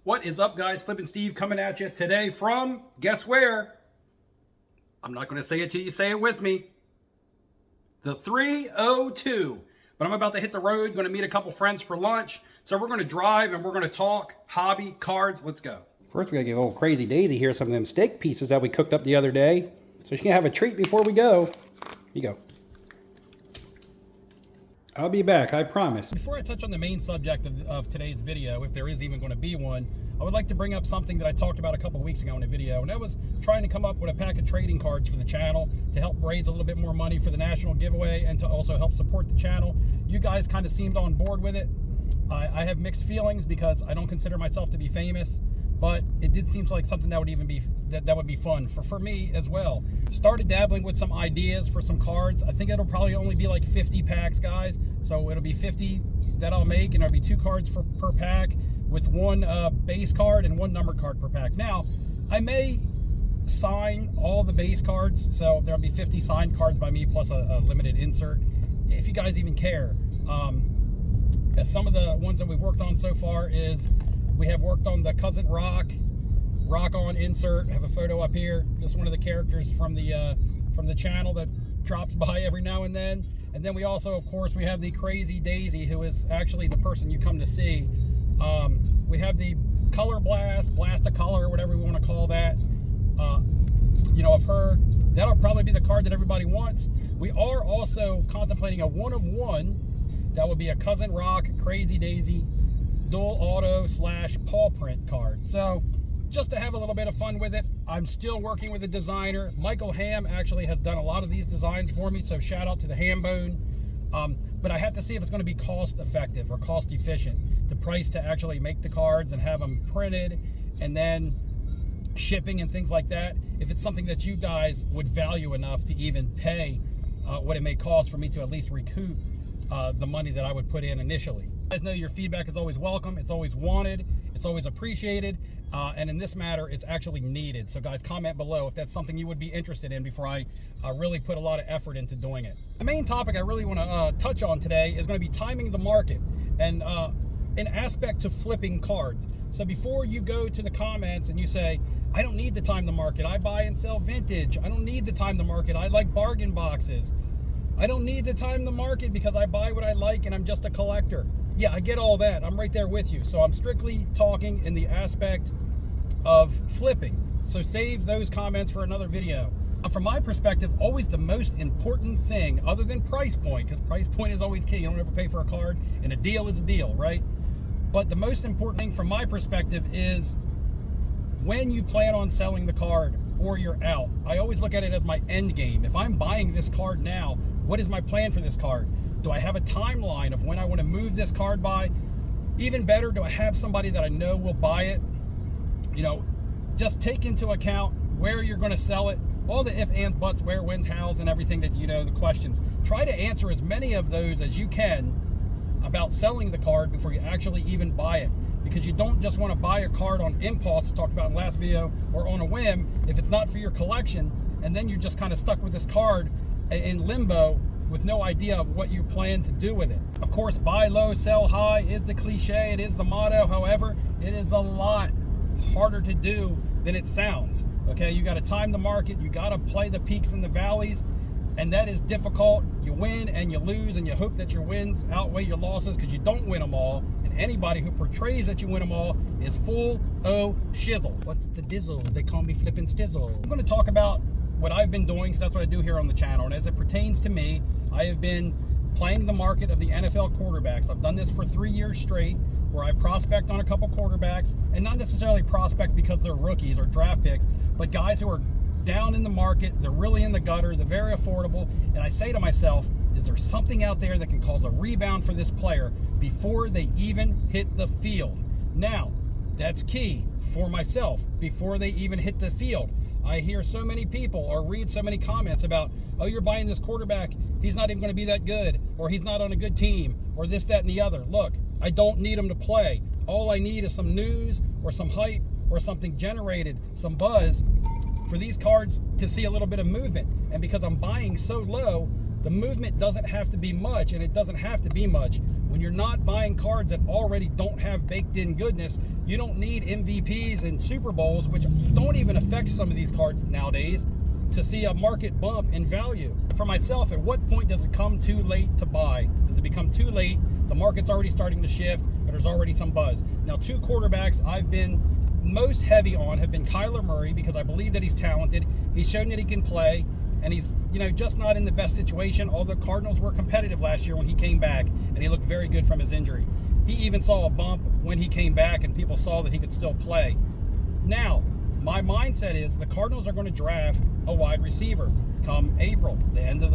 What is up, guys? Flippin' Steve coming at you today from, guess where? I'm not going to say it till you say it with me. The 302. But I'm about to hit the road, going to meet a couple friends for lunch. So we're going to drive and we're going to talk hobby, cards. Let's go. First, we got to give old Crazy Daisy here some of them steak pieces that we cooked up the other day. So she can have a treat before we go. Here you go. I'll be back, I promise. Before I touch on the main subject of today's video, if there is even going to be one, I would like to bring up something that I talked about a couple weeks ago in a video, and that was trying to come up with a pack of trading cards for the channel to help raise a little bit more money for the national giveaway and to also help support the channel. You guys kind of seemed on board with it. I have mixed feelings because I don't consider myself to be famous, but it did seem like something that would even be that would be fun for me as well. Started dabbling with some ideas for some cards. I think it'll probably only be like 50 packs, guys. So it'll be 50 that I'll make, and it'll be 2 cards per pack with one base card and 1 number card per pack. Now, I may sign all the base cards, so there'll be 50 signed cards by me plus a limited insert, if you guys even care. Some of the ones that we've worked on so far is we have worked on the Cousin Rock on insert. I have a photo up here, just one of the characters from the channel that drops by every now and then. And then we also, of course, we have the Crazy Daisy, who is actually the person you come to see. We have the Color Blast of Color, whatever we want to call that. Of her, that'll probably be the card that everybody wants. We are also contemplating a 1-of-1 that would be a Cousin Rock, Crazy Daisy, dual auto / paw print card. So just to have a little bit of fun with it. I'm still working with a designer. Michael Ham actually has done a lot of these designs for me, so shout out to the Ham Bone. But I have to see if it's going to be cost effective or cost efficient. The price to actually make the cards and have them printed and then shipping and things like that. If it's something that you guys would value enough to even pay what it may cost for me to at least recoup the money that I would put in initially. You guys know your feedback is always welcome. It's always wanted. It's always appreciated. And in this matter, it's actually needed. So guys, comment below if that's something you would be interested in before I really put a lot of effort into doing it. The main topic I really want to touch on today is going to be timing the market and an aspect to flipping cards. So before you go to the comments and you say, I don't need to time the market, I buy and sell vintage, I don't need to time the market, I like bargain boxes, I don't need to time the market because I buy what I like and I'm just a collector. Yeah, I get all that. I'm right there with you. So I'm strictly talking in the aspect of flipping. So save those comments for another video. From my perspective, always the most important thing other than price point, because price point is always key. You don't ever pay for a card, and a deal is a deal, right? But the most important thing from my perspective is when you plan on selling the card or you're out. I always look at it as my end game. If I'm buying this card now, what is my plan for this card? Do I have a timeline of when I want to move this card by? Even better, do I have somebody that I know will buy it? Just take into account where you're going to sell it, all the if, ands, buts, where, whens, hows, and everything that the questions. Try to answer as many of those as you can about selling the card before you actually even buy it. Because you don't just want to buy a card on impulse, talked about in the last video, or on a whim, if it's not for your collection, and then you're just kind of stuck with this card in limbo with no idea of what you plan to do with it. Of course, buy low, sell high is the cliche, it is the motto. However, it is a lot harder to do than it sounds. Okay, you got to time the market, you got to play the peaks and the valleys, and that is difficult. You win and you lose, and you hope that your wins outweigh your losses, because you don't win them all, and anybody who portrays that you win them all is full o' shizzle. What's the dizzle? They call me Flippin' Stizzle. I'm going to talk about what I've been doing, because that's what I do here on the channel, and as it pertains to me, I have been playing the market of the NFL quarterbacks. I've done this for 3 years straight, where I prospect on a couple quarterbacks, and not necessarily prospect because they're rookies or draft picks, but guys who are down in the market, they're really in the gutter, they're very affordable, and I say to myself, is there something out there that can cause a rebound for this player before they even hit the field? Now, that's key for myself, before they even hit the field. I hear so many people or read so many comments about, oh, you're buying this quarterback, he's not even going to be that good, or he's not on a good team, or this, that, and the other. Look, I don't need him to play. All I need is some news or some hype or something generated, some buzz for these cards to see a little bit of movement. And because I'm buying so low, The movement doesn't have to be much, and it doesn't have to be much. When you're not buying cards that already don't have baked in goodness, you don't need MVPs and Super Bowls, which don't even affect some of these cards nowadays, to see a market bump in value. For myself, at what point does it come too late to buy? Does it become too late? The market's already starting to shift, but there's already some buzz. Now, 2 quarterbacks I've been most heavy on have been Kyler Murray, because I believe that he's talented. He's shown that he can play, and he's, just not in the best situation. All the Cardinals were competitive last year when he came back, and he looked very good from his injury. He even saw a bump when he came back, and people saw that he could still play. Now, my mindset is the Cardinals are going to draft a wide receiver come April, the end of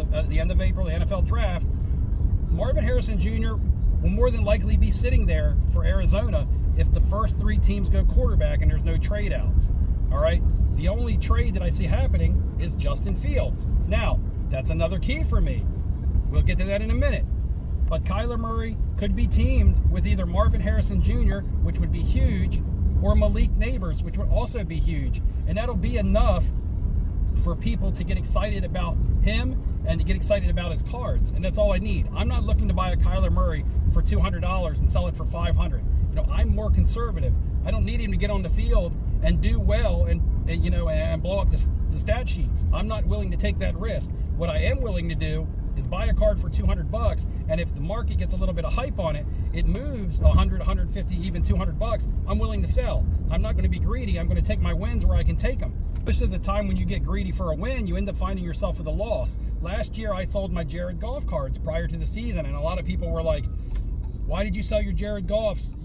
April, the NFL draft. Marvin Harrison Jr. will more than likely be sitting there for Arizona if the first 3 teams go quarterback and there's no trade outs. All right. The only trade that I see happening is Justin Fields. Now, that's another key for me. We'll get to that in a minute. But Kyler Murray could be teamed with either Marvin Harrison Jr., which would be huge, or Malik Neighbors, which would also be huge. And that'll be enough for people to get excited about him and to get excited about his cards. And that's all I need. I'm not looking to buy a Kyler Murray for $200 and sell it for $500. I'm more conservative. I don't need him to get on the field and do well and blow up the stat sheets. I'm not willing to take that risk. What I am willing to do is buy a card for $200, and if the market gets a little bit of hype on it, it moves 100, 150, even $200, I'm willing to sell. I'm not going to be greedy. I'm going to take my wins where I can take them. Most of the time when you get greedy for a win, you end up finding yourself with a loss. Last year, I sold my Jared Goff cards prior to the season, and a lot of people were like, why did you sell your Jared Goffs?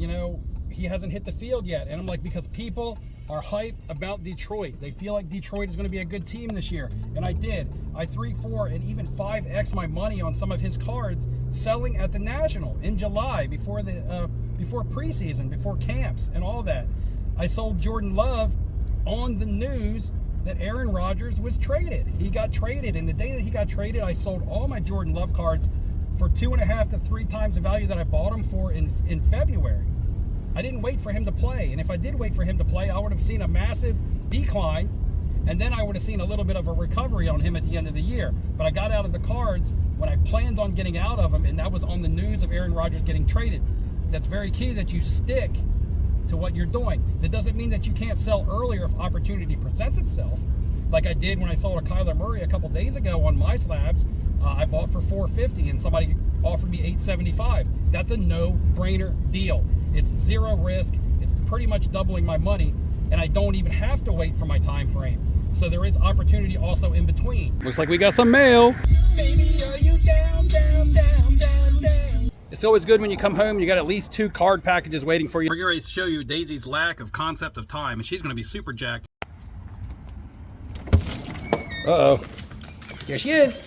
He hasn't hit the field yet. And I'm like, because people are hyped about Detroit. They feel like Detroit is going to be a good team this year. And I did. I 3, 4, and even 5x my money on some of his cards selling at the National in July before preseason, before camps and all that. I sold Jordan Love on the news that Aaron Rodgers was traded. He got traded. And the day that he got traded, I sold all my Jordan Love cards for 2.5 to 3 times the value that I bought them for in February. I didn't wait for him to play. And if I did wait for him to play, I would have seen a massive decline. And then I would have seen a little bit of a recovery on him at the end of the year. But I got out of the cards when I planned on getting out of them. And that was on the news of Aaron Rodgers getting traded. That's very key that you stick to what you're doing. That doesn't mean that you can't sell earlier if opportunity presents itself. Like I did when I sold a Kyler Murray a couple days ago on my slabs. I bought for $450 and somebody offered me $875. That's a no-brainer deal. It's zero risk. It's pretty much doubling my money, and I don't even have to wait for my time frame. So there is opportunity also in between. Looks like we got some mail. Baby, are you down, down, down, down, down? It's always good when you come home, you got at least 2 card packages waiting for you. We're going to show you Daisy's lack of concept of time, and she's going to be super jacked. Uh-oh. Here she is.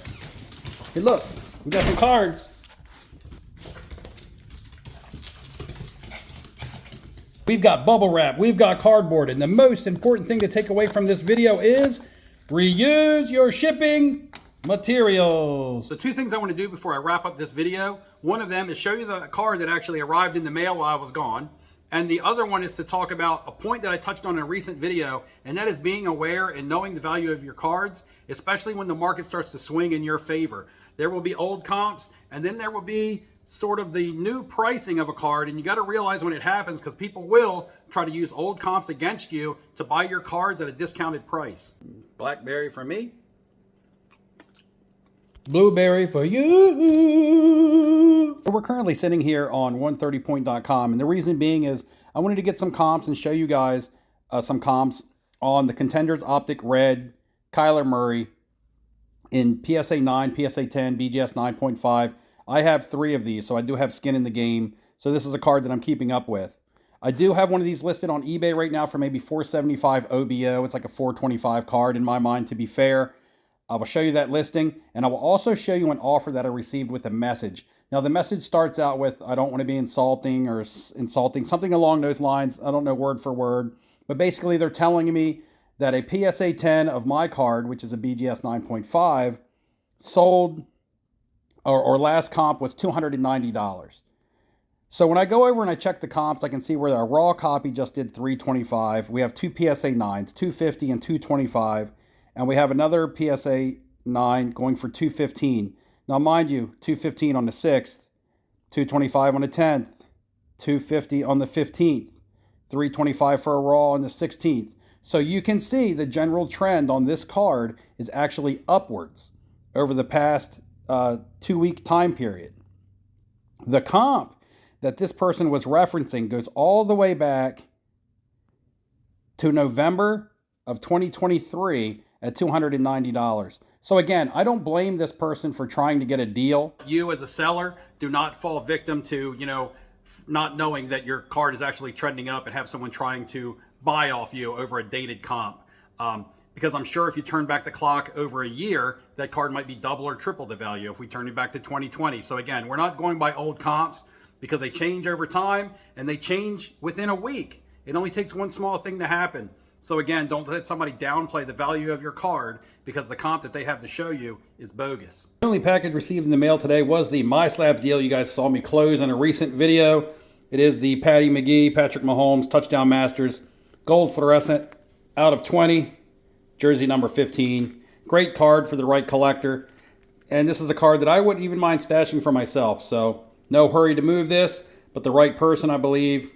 Hey, look, we got some cards. We've got bubble wrap, we've got cardboard, and the most important thing to take away from this video is reuse your shipping materials. So 2 things I want to do before I wrap up this video. One of them is show you the card that actually arrived in the mail while I was gone. And the other one is to talk about a point that I touched on in a recent video, and that is being aware and knowing the value of your cards, especially when the market starts to swing in your favor. There will be old comps, and then there will be sort of the new pricing of a card, and you got to realize when it happens, because people will try to use old comps against you to buy your cards at a discounted price. Blackberry for me. Blueberry for you. We're currently sitting here on 130point.com, and the reason being is I wanted to get some comps and show you guys some comps on the Contenders Optic Red, Kyler Murray in PSA 9, PSA 10, BGS 9.5. I have 3 of these, so I do have skin in the game. So this is a card that I'm keeping up with. I do have one of these listed on eBay right now for maybe $475 OBO. It's like a $425 card in my mind, to be fair. I will show you that listing, and I will also show you an offer that I received with a message. Now, the message starts out with, I don't want to be insulting or insulting, something along those lines. I don't know word for word. But basically, they're telling me that a PSA 10 of my card, which is a BGS 9.5, sold, or last comp was $290. So when I go over and I check the comps, I can see where our raw copy just did $325. We have 2 PSA 9s, $250 and $225. And we have another PSA 9 going for $215. Now, mind you, 215 on the 6th, 225 on the 10th, 250 on the 15th, 325 for a raw on the 16th. So you can see the general trend on this card is actually upwards over the past 2-week time period. The comp that this person was referencing goes all the way back to November of 2023 at $290. So again, I don't blame this person for trying to get a deal. You as a seller, do not fall victim to, not knowing that your card is actually trending up and have someone trying to buy off you over a dated comp. Because I'm sure if you turn back the clock over a year, that card might be double or triple the value if we turn it back to 2020. So again, we're not going by old comps because they change over time and they change within a week. It only takes one small thing to happen. So again, don't let somebody downplay the value of your card because the comp that they have to show you is bogus. The only package received in the mail today was the MySlabs deal you guys saw me close in a recent video. It is the Patty McGee, Patrick Mahomes, Touchdown Masters, gold fluorescent, out of 20, jersey number 15. Great card for the right collector. And this is a card that I wouldn't even mind stashing for myself. So no hurry to move this, but the right person, I believe,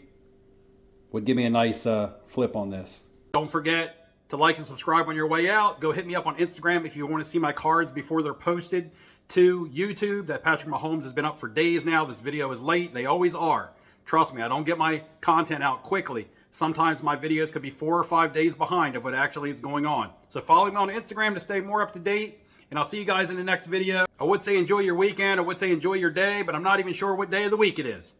would give me a nice flip on this. Don't forget to like and subscribe on your way out. Go hit me up on Instagram if you want to see my cards before they're posted to YouTube. That Patrick Mahomes has been up for days now. This video is late. They always are. Trust me, I don't get my content out quickly. Sometimes my videos could be 4 or 5 days behind of what actually is going on. So follow me on Instagram to stay more up to date. And I'll see you guys in the next video. I would say enjoy your weekend. I would say enjoy your day, but I'm not even sure what day of the week it is.